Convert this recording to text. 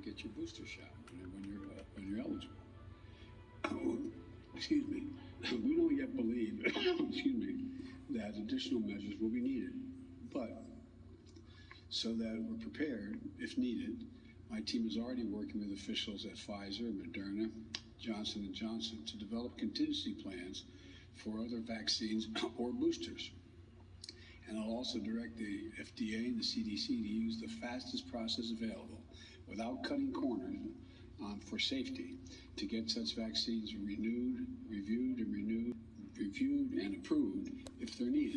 get your booster shot when you're eligible. Excuse me. We don't yet believe, excuse me, that additional measures will be needed, but so that we're prepared if needed, my team is already working with officials at Pfizer, Moderna, Johnson & Johnson to develop contingency plans for other vaccines or boosters. And I'll also direct the FDA and the CDC to use the fastest process available without cutting corners for safety to get such vaccines reviewed and approved if they're needed.